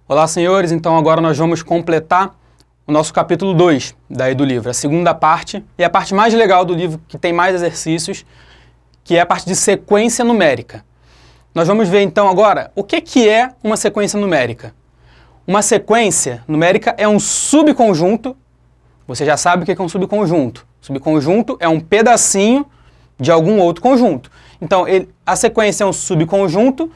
Olá, senhores. Então agora nós vamos completar o nosso capítulo 2 daí do livro, a segunda parte, e a parte mais legal do livro, que tem mais exercícios, que é a parte de sequência numérica. Nós vamos ver então agora o que é uma sequência numérica. Uma sequência numérica é um subconjunto, você já sabe o que é um subconjunto. Subconjunto é um pedacinho de algum outro conjunto. Então, a sequência é um subconjunto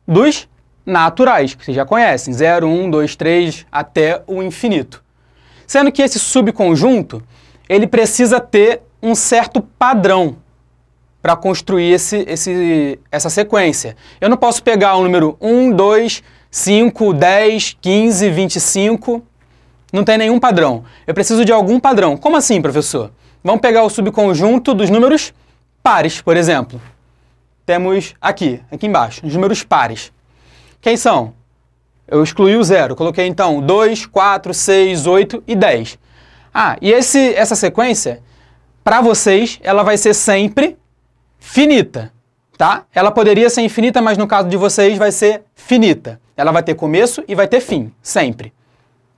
dos naturais, que vocês já conhecem, 0, 1, 2, 3, até o infinito. Sendo que esse subconjunto, ele precisa ter um certo padrão para construir essa sequência. Eu não posso pegar o número 1, 2, 5, 10, 15, 25, não tem nenhum padrão. Eu preciso de algum padrão. Como assim, professor? Vamos pegar o subconjunto dos números pares, por exemplo. Temos aqui embaixo, os números pares. Quem são? Eu excluí o 0, coloquei então 2, 4, 6, 8 e 10. E essa sequência, para vocês, ela vai ser sempre finita, tá? Ela poderia ser infinita, mas no caso de vocês vai ser finita. Ela vai ter começo e vai ter fim, sempre.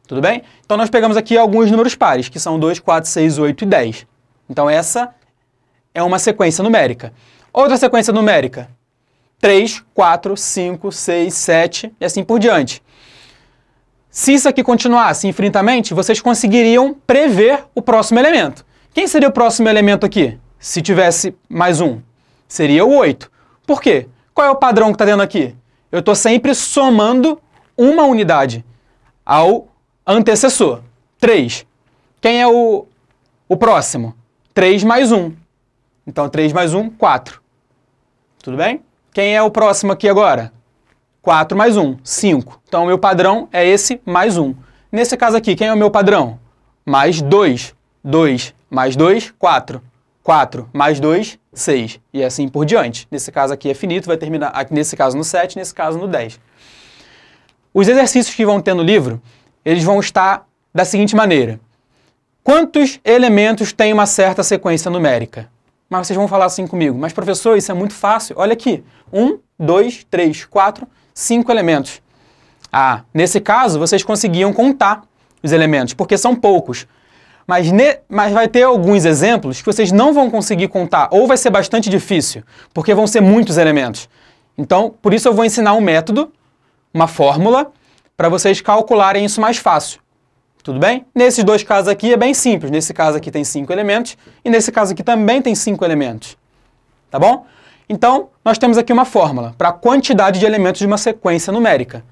Tudo bem? Então nós pegamos aqui alguns números pares, que são 2, 4, 6, 8 e 10. Então essa é uma sequência numérica. Outra sequência numérica, 3, 4, 5, 6, 7 e assim por diante. Se isso aqui continuasse infinitamente, vocês conseguiriam prever o próximo elemento. Quem seria o próximo elemento aqui, se tivesse mais um? Seria o 8. Por quê? Qual é o padrão que está dando aqui? Eu estou sempre somando uma unidade ao antecessor. 3. Quem é o próximo? 3 mais 1. Então, 3 mais 1, 4. Tudo bem? Quem é o próximo aqui agora? 4 mais 1, 5. Então, o meu padrão é esse mais 1. Nesse caso aqui, quem é o meu padrão? Mais 2. 2 mais 2, 4. 4 mais 2, 6. E assim por diante. Nesse caso aqui é finito, vai terminar aqui, nesse caso no 7, nesse caso no 10. Os exercícios que vão ter no livro, eles vão estar da seguinte maneira. Quantos elementos tem uma certa sequência numérica? Mas vocês vão falar assim comigo, mas professor, isso é muito fácil. Olha aqui, 1, 2, 3, 4, 5 elementos. Nesse caso, vocês conseguiam contar os elementos, porque são poucos. Mas vai ter alguns exemplos que vocês não vão conseguir contar, ou vai ser bastante difícil, porque vão ser muitos elementos. Então, por isso eu vou ensinar um método, uma fórmula, para vocês calcularem isso mais fácil. Tudo bem? Nesses dois casos aqui é bem simples. Nesse caso aqui tem 5 elementos e nesse caso aqui também tem 5 elementos. Tá bom? Então, nós temos aqui uma fórmula para a quantidade de elementos de uma sequência numérica.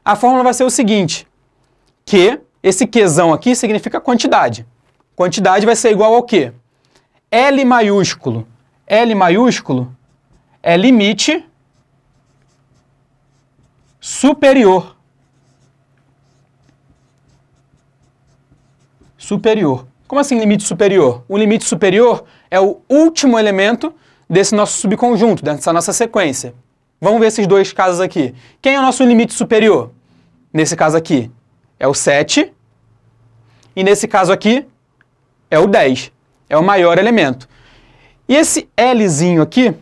A fórmula vai ser o seguinte, que esse Qzão aqui significa quantidade. Quantidade vai ser igual ao quê? L maiúsculo é limite superior. Como assim limite superior? O limite superior é o último elemento desse nosso subconjunto, dessa nossa sequência. Vamos ver esses dois casos aqui. Quem é o nosso limite superior? Nesse caso aqui é o 7 e nesse caso aqui é o 10. É o maior elemento. E esse Lzinho aqui,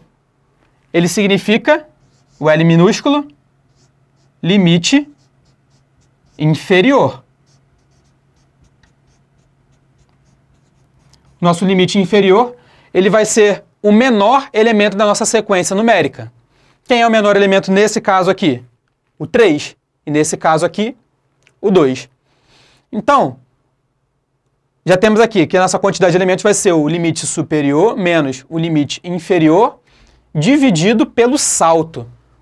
ele significa, o L minúsculo, limite inferior. Nosso limite inferior, ele vai ser o menor elemento da nossa sequência numérica. Quem é o menor elemento nesse caso aqui? O 3. E nesse caso aqui, o 2. Então, já temos aqui que a nossa quantidade de elementos vai ser o limite superior menos o limite inferior dividido pelo salto.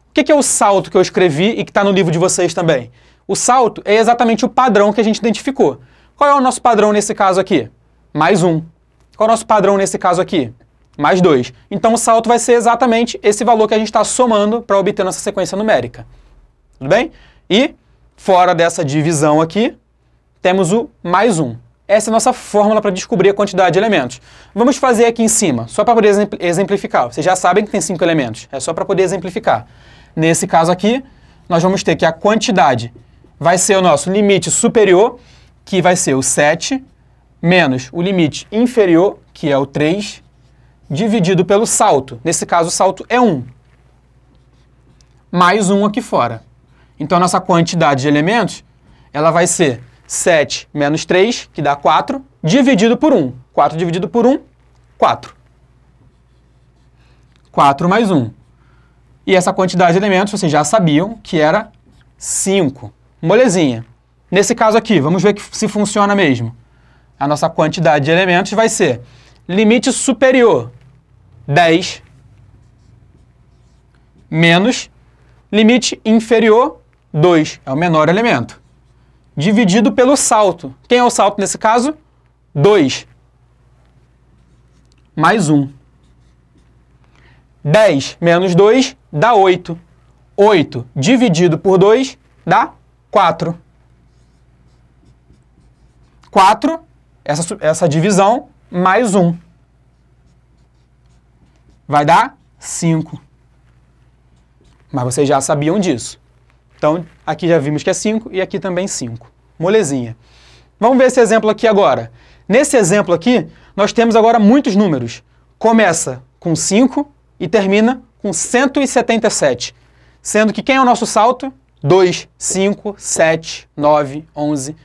O que é o salto que eu escrevi e que está no livro de vocês também? O salto é exatamente o padrão que a gente identificou. Qual é o nosso padrão nesse caso aqui? Mais 1. Qual é o nosso padrão nesse caso aqui? Mais 2. Então o salto vai ser exatamente esse valor que a gente está somando para obter nossa sequência numérica. Tudo bem? E, fora dessa divisão aqui, temos o mais 1. Essa é a nossa fórmula para descobrir a quantidade de elementos. Vamos fazer aqui em cima, só para poder exemplificar. Vocês já sabem que tem 5 elementos, é só para poder exemplificar. Nesse caso aqui, nós vamos ter que a quantidade vai ser o nosso limite superior, que vai ser o 7, menos o limite inferior, que é o 3, dividido pelo salto. Nesse caso, o salto é 1. Mais 1 aqui fora. Então, a nossa quantidade de elementos, ela vai ser 7 menos 3, que dá 4, dividido por 1. 4 dividido por 1, 4. 4 mais 1. E essa quantidade de elementos, vocês já sabiam que era 5. Molezinha. Nesse caso aqui, vamos ver se funciona mesmo. A nossa quantidade de elementos vai ser limite superior 10 menos limite inferior 2, é o menor elemento, dividido pelo salto. Quem é o salto nesse caso? 2 mais 1. 10 menos 2 dá 8. 8 dividido por 2 dá 4. 4, essa divisão, mais 1. Vai dar 5. Mas vocês já sabiam disso. Então, aqui já vimos que é 5 e aqui também 5. Molezinha. Vamos ver esse exemplo aqui agora. Nesse exemplo aqui, nós temos agora muitos números. Começa com 5 e termina com 177. Sendo que quem é o nosso salto? 2, 5, 7, 9, 11.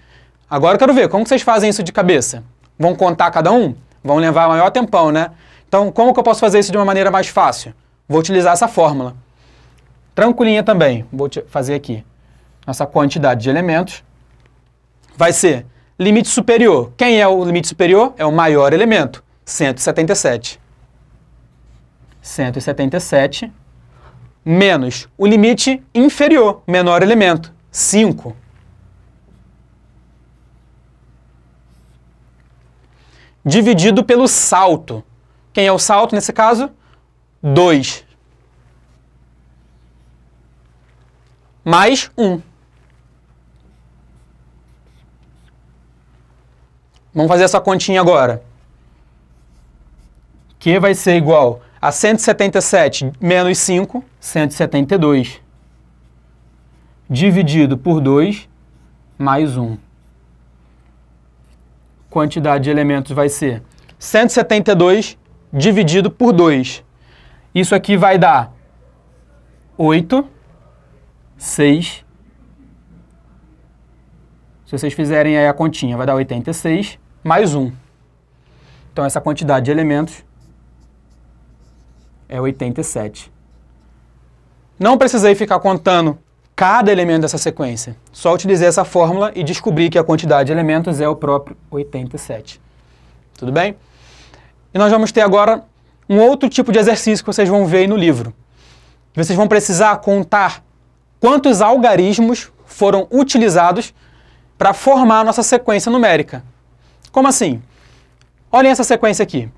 Agora eu quero ver, como que vocês fazem isso de cabeça? Vão contar cada um? Vão levar maior tempão, né? Então, como que eu posso fazer isso de uma maneira mais fácil? Vou utilizar essa fórmula. Tranquilinha também. Vou fazer aqui. Nossa quantidade de elementos vai ser limite superior. Quem é o limite superior? É o maior elemento, 177. 177 menos o limite inferior, menor elemento, 5. Dividido pelo salto. Quem é o salto nesse caso? 2. Mais 1. Vamos fazer essa continha agora. Que vai ser igual a 177 menos 5, 172. Dividido por 2, mais 1. Quantidade de elementos vai ser 172 dividido por 2. Isso aqui vai dar 8, 6. Se vocês fizerem aí a continha, vai dar 86 mais 1. Então, essa quantidade de elementos é 87. Não precisei ficar contando cada elemento dessa sequência. Só utilizei essa fórmula e descobri que a quantidade de elementos é o próprio 87. Tudo bem? E nós vamos ter agora um outro tipo de exercício que vocês vão ver aí no livro. Vocês vão precisar contar quantos algarismos foram utilizados para formar a nossa sequência numérica. Como assim? Olhem essa sequência aqui.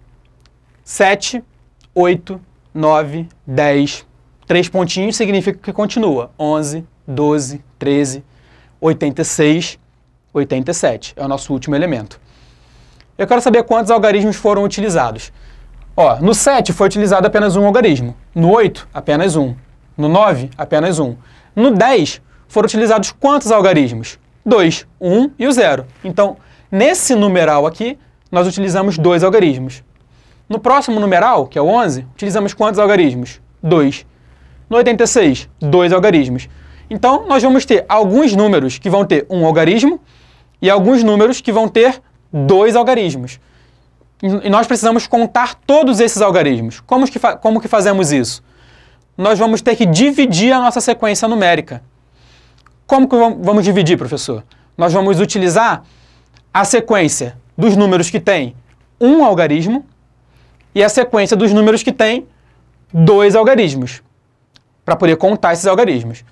7, 8, 9, 10... 3 pontinhos significa que continua. 11, 12, 13, 86, 87. É o nosso último elemento. Eu quero saber quantos algarismos foram utilizados. Ó, no 7 foi utilizado apenas um algarismo. No 8, apenas um. No 9, apenas um. No 10, foram utilizados quantos algarismos? 2, 1 e o 0. Então, nesse numeral aqui, nós utilizamos 2 algarismos. No próximo numeral, que é o 11, utilizamos quantos algarismos? 2. No 86, 2 algarismos. Então, nós vamos ter alguns números que vão ter um algarismo e alguns números que vão ter 2 algarismos. E nós precisamos contar todos esses algarismos. Como que fazemos isso? Nós vamos ter que dividir a nossa sequência numérica. Como que vamos dividir, professor? Nós vamos utilizar a sequência dos números que tem um algarismo e a sequência dos números que tem 2 algarismos, para poder contar esses algarismos.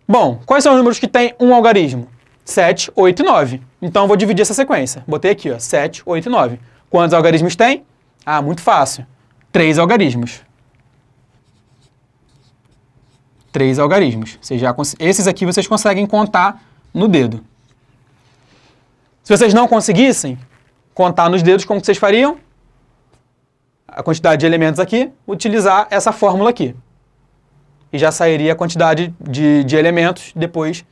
Bom, quais são os números que têm um algarismo? 7, 8 e 9. Então, eu vou dividir essa sequência. Botei aqui, ó, 7, 8 e 9. Quantos algarismos tem? Ah, muito fácil. 3 algarismos. 3 algarismos. Esses aqui vocês conseguem contar no dedo. Se vocês não conseguissem contar nos dedos, como que vocês fariam? A quantidade de elementos aqui, utilizar essa fórmula aqui. E já sairia a quantidade de elementos depois.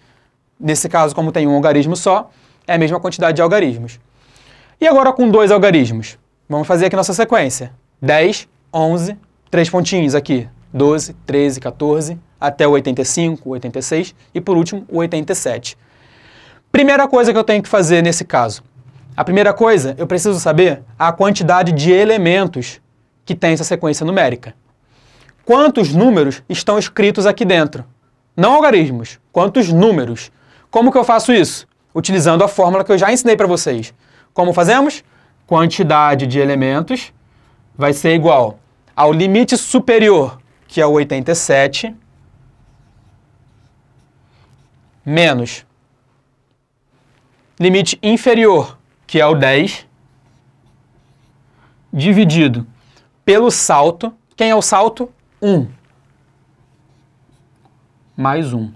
Nesse caso, como tem um algarismo só, é a mesma quantidade de algarismos. E agora com 2 algarismos? Vamos fazer aqui nossa sequência. 10, 11, 3 pontinhos aqui. 12, 13, 14, até o 85, o 86 e, por último, o 87. Primeira coisa que eu tenho que fazer nesse caso. A primeira coisa, eu preciso saber a quantidade de elementos que tem essa sequência numérica. Quantos números estão escritos aqui dentro? Não algarismos, quantos números? Como que eu faço isso? Utilizando a fórmula que eu já ensinei para vocês. Como fazemos? Quantidade de elementos vai ser igual ao limite superior, que é o 87, menos limite inferior, que é o 10, dividido pelo salto. Quem é o salto? 1. Mais 1.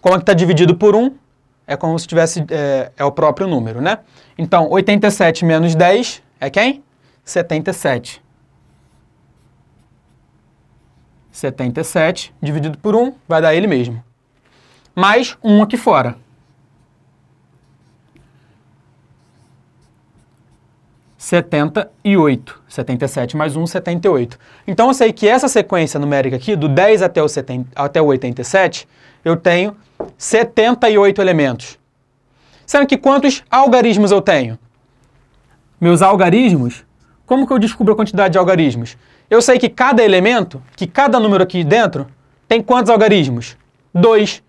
Como é que está dividido por 1? É como se tivesse, é o próprio número, né? Então, 87 menos 10 é quem? 77. 77 dividido por 1 vai dar ele mesmo. Mais 1 aqui fora. 78. 77 mais 1, 78. Então, eu sei que essa sequência numérica aqui, do 10 até o 87, eu tenho 78 elementos. Sabe que quantos algarismos eu tenho? Meus algarismos, como que eu descubro a quantidade de algarismos? Eu sei que cada elemento, que cada número aqui dentro, tem quantos algarismos? 2.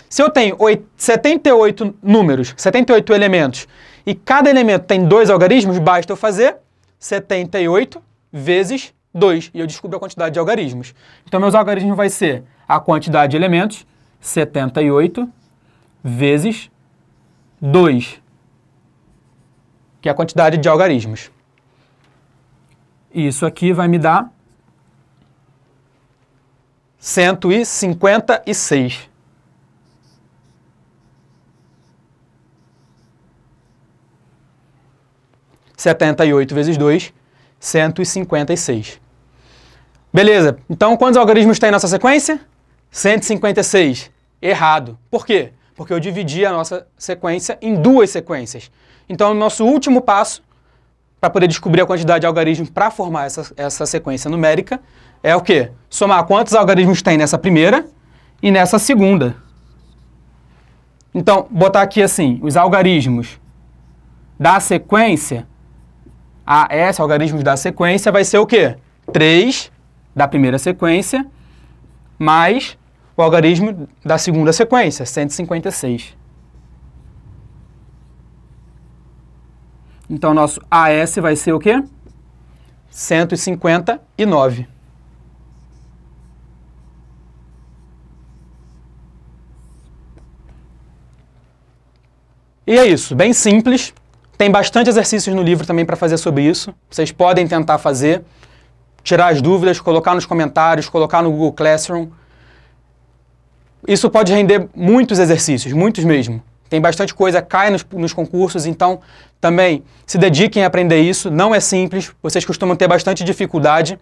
Se eu tenho 78 números, 78 elementos, e cada elemento tem 2 algarismos, basta eu fazer 78 vezes 2, e eu descubro a quantidade de algarismos. Então, meus algarismos vai ser a quantidade de elementos, 78 vezes 2, que é a quantidade de algarismos. Isso aqui vai me dar 156. Setenta e oito vezes 2, 156. Beleza, então quantos algarismos tem nessa sequência? 156. Errado. Por quê? Porque eu dividi a nossa sequência em 2 sequências. Então, o nosso último passo para poder descobrir a quantidade de algarismos para formar essa sequência numérica é o quê? Somar quantos algarismos tem nessa primeira e nessa segunda. Então, botar aqui assim, os algarismos da sequência, AS, algarismos da sequência, vai ser o quê? 3 da primeira sequência, mais o algarismo da segunda sequência, 156. Então, nosso AS vai ser o quê? 159. E é isso, bem simples. Tem bastante exercícios no livro também para fazer sobre isso. Vocês podem tentar fazer, tirar as dúvidas, colocar nos comentários, colocar no Google Classroom. Isso pode render muitos exercícios, muitos mesmo. Tem bastante coisa, cai nos concursos, então também se dediquem a aprender isso. Não é simples, vocês costumam ter bastante dificuldade,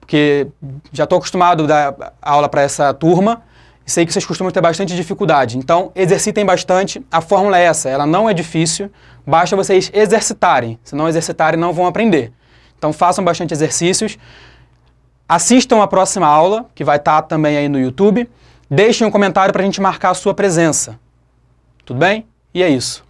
porque já estou acostumado a dar aula para essa turma, e sei que vocês costumam ter bastante dificuldade. Então, exercitem bastante. A fórmula é essa, ela não é difícil, basta vocês exercitarem. Se não exercitarem, não vão aprender. Então, façam bastante exercícios. Assistam a próxima aula, que vai estar também aí no YouTube. Deixem um comentário para a gente marcar a sua presença. Tudo bem? E é isso.